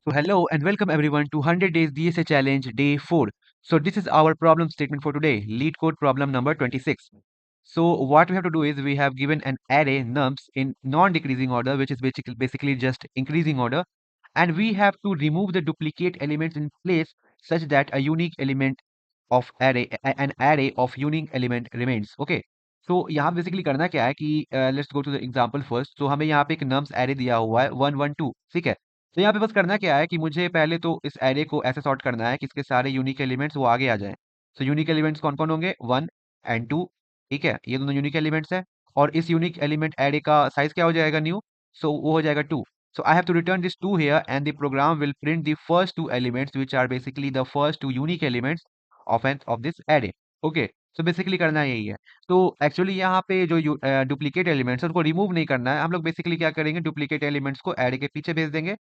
So hello and welcome everyone to 100 Days DSA Challenge Day 4. So this is our problem statement for today, lead code problem number 26. So what we have to do is we have given an array nums in non-decreasing order, which is basically just increasing order, and we have to remove the duplicate elements in place such that a unique element of an array of unique element remains. Okay. तो यहाँ basically करना क्या है कि let's go to the example first. तो हमें यहाँ पे एक नम्स एरे दिया हुआ है 1 1 2, ठीक है। तो यहाँ पे बस करना क्या है कि मुझे पहले तो इस एरे को ऐसे सॉर्ट करना है कि इसके सारे यूनिक एलिमेंट्स वो आगे आ जाएं। तो यूनिक एलिमेंट्स कौन कौन होंगे, 1 और 2, ठीक है, ये दोनों यूनिक एलिमेंट्स है। और इस यूनिक एलिमेंट एरे का साइज क्या हो जाएगा, न्यू, सो वो हो जाएगा 2। So I have to return this 2 here and the program will print the first two elements which are basically the first two unique elements of this array. Okay, so basically करना यही है। तो actually यहाँ पे जो duplicate elements है उनको remove नहीं करना है, हम लोग बेसिकली क्या करेंगे, डुप्लीकेट एलिमेंट्स को एरे के पीछे भेज देंगे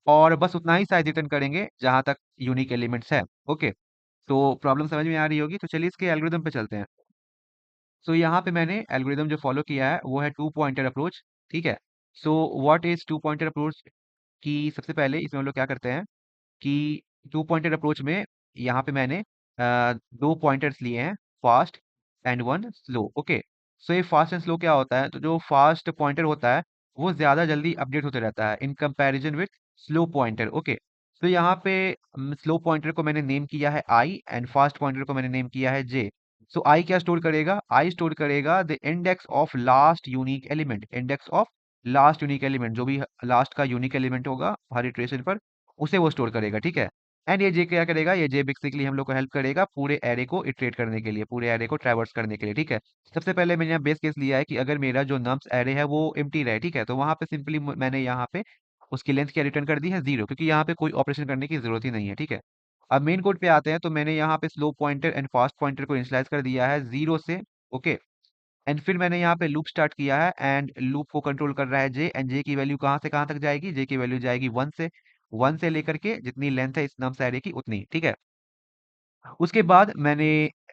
और बस उतना ही साइज रिटर्न करेंगे जहां तक यूनिक एलिमेंट्स है। ओके, तो प्रॉब्लम समझ में आ रही होगी। तो चलिए इसके एल्गोरिदम पे चलते हैं। सो यहाँ पे मैंने एल्गोरिदम जो फॉलो किया है वो है टू पॉइंटर अप्रोच, ठीक है। So what is two pointer approach, कि सबसे पहले इसमें हम लोग क्या करते हैं कि टू पॉइंटर अप्रोच में यहाँ पे मैंने दो पॉइंटर्स लिए हैं, fast and one slow. Okay, so ये फास्ट एंड स्लो क्या होता है, तो जो फास्ट पॉइंटर होता है वो ज़्यादा जल्दी अपडेट होते रहता है in comparison with slow pointer. Okay, तो यहाँ पे स्लो पॉइंटर को मैंने नेम किया है आई एंड फास्ट पॉइंटर को मैंने नेम किया है जे। सो आई क्या स्टोर करेगा, आई स्टोर करेगा the index of last unique element, index of last unique element, जो भी लास्ट का यूनिक एलिमेंट होगा हर इटरेशन पर उसे वो स्टोर करेगा, ठीक है। एंड ये जे क्या करेगा, ये जे बेसिकली हम लोग को हेल्प करेगा पूरे एरे को इटरेट करने के लिए, पूरे एरे को ट्रैवर्स करने के लिए, ठीक है। सबसे पहले मैंने यहाँ बेस केस लिया है कि अगर मेरा जो नम्स एरे है वो एम्प्टी रहे, ठीक है, तो वहां पे सिंपली मैंने यहाँ पे उसकी लेंथ क्या रिटर्न कर दी है, 0, क्योंकि यहाँ पे कोई ऑपरेशन करने की जरूरत ही नहीं है, ठीक है। अब मेन कोड पे आते हैं, तो मैंने यहाँ पे slow pointer and fast pointer को इनिशियलाइज कर दिया है 0 से। ओके, एंड फिर मैंने यहाँ पे लूप स्टार्ट किया है एंड लूप को कंट्रोल कर रहा है जे, एंड जे की वैल्यू कहाँ से कहाँ तक जाएगी, जे की वैल्यू जाएगी 1 से लेकर के जितनी लेंथ है इस नम्स एरे की उतनी, ठीक है। उसके बाद मैंने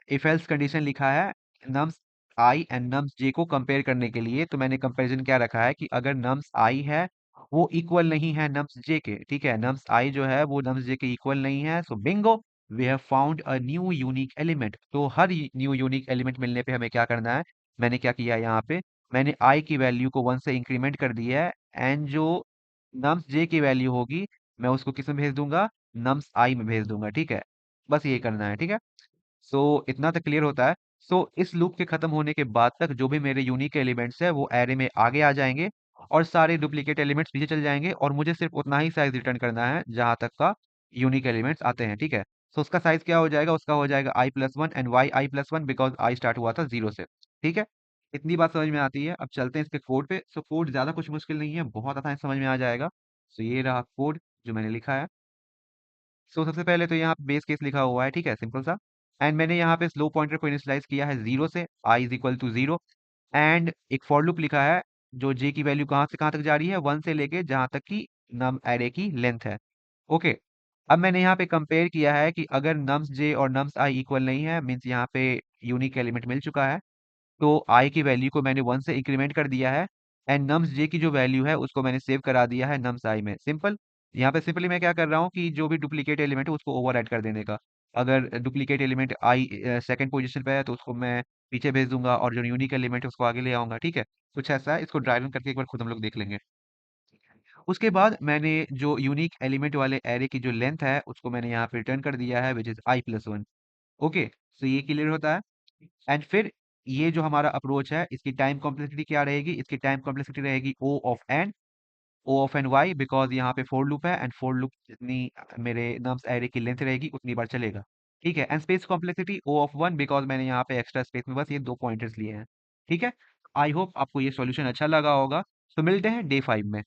इफ एल्स कंडीशन लिखा है नम्स आई एंड नम्स जे को कंपेयर करने के लिए। तो मैंने कंपैरिजन क्या रखा है कि अगर नम्स आई है वो इक्वल नहीं है नम्स जे के, ठीक है, नम्स आई जो है वो नम्स जे के इक्वल नहीं है, so bingo we have found a new unique element. तो हर न्यू यूनिक एलिमेंट मिलने पे हमें क्या करना है, मैंने क्या किया यहाँ पे, मैंने आई की वैल्यू को 1 से इंक्रीमेंट कर दिया है एंड जो नम्स जे की वैल्यू होगी मैं उसको किस में भेज दूंगा, नम्स आई में भेज दूंगा, ठीक है। बस ये करना है, ठीक है। सो इतना तक क्लियर होता है। सो इस लूप के खत्म होने के बाद तक जो भी मेरे यूनिक एलिमेंट्स है वो एरे में आगे आ जाएंगे और सारे डुप्लीकेट एलिमेंट्स पीछे चल जाएंगे और मुझे सिर्फ उतना ही साइज रिटर्न करना है जहां तक का यूनिक एलिमेंट्स आते हैं, ठीक है। सो उसका साइज क्या हो जाएगा, उसका हो जाएगा i+1 and Y i+1 because I start हुआ था 0 से, ठीक है। इतनी बात समझ में आती है। अब चलते हैं इसके कोड पे। सो कोड ज्यादा कुछ मुश्किल नहीं है, बहुत आसान समझ में आ जाएगा। सो ये रहा कोड जो मैंने लिखा है। सो सबसे पहले तो यहाँ बेस केस लिखा हुआ है, ठीक है, सिंपल सा। एंड मैंने यहाँ पे स्लो पॉइंटर को इनिशियलाइज किया है 0 से, i = 0, एंड एक फॉर लूप लिखा है जो जे की वैल्यू कहाँ से कहाँ तक जा रही है, 1 से लेके जहाँ तक की नम एरे की लेंथ है। ओके, अब मैंने यहाँ पे कंपेयर किया है कि अगर नम्स जे और नम्स आई इक्वल नहीं है, मीन्स यहाँ पे यूनिक एलिमेंट मिल चुका है, तो आई की वैल्यू को मैंने 1 से इंक्रीमेंट कर दिया है एंड नम्स जे की जो वैल्यू है उसको मैंने सेव करा दिया है नम्स आई में। सिंपल, यहाँ पे सिंपली मैं क्या कर रहा हूँ कि जो भी डुप्लीकेट एलिमेंट है उसको ओवर कर देने का। अगर duplicate element I second position पे है तो उसको मैं पीछे भेज दूंगा और जो यूनिक एलिमेंट है उसको आगे ले आऊंगा, ठीक है। कुछ ऐसा है, इसको ड्राइव करके एक बार खुद हम लोग देख लेंगे। उसके बाद मैंने जो यूनिक एलिमेंट वाले एरे की जो लेंथ है उसको मैंने यहाँ पे रिटर्न कर दिया है which is i+1। Okay, so ये क्लियर होता है। एंड फिर ये जो हमारा अप्रोच है इसकी टाइम कॉम्प्लेक्सिटी क्या रहेगी, इसकी टाइम कॉम्प्लेक्सिटी रहेगी O of n y, because यहाँ पे फोर लूप है एंड फोर लूप जितनी मेरे नम्स एरे की लेंथ रहेगी उतनी बार चलेगा, ठीक है। And space complexity O of 1, because मैंने यहाँ पे एक्स्ट्रा स्पेस में बस ये दो पॉइंटर्स लिए हैं, ठीक है। आई होप आपको ये सॉल्यूशन अच्छा लगा होगा। तो मिलते हैं डे 5 में।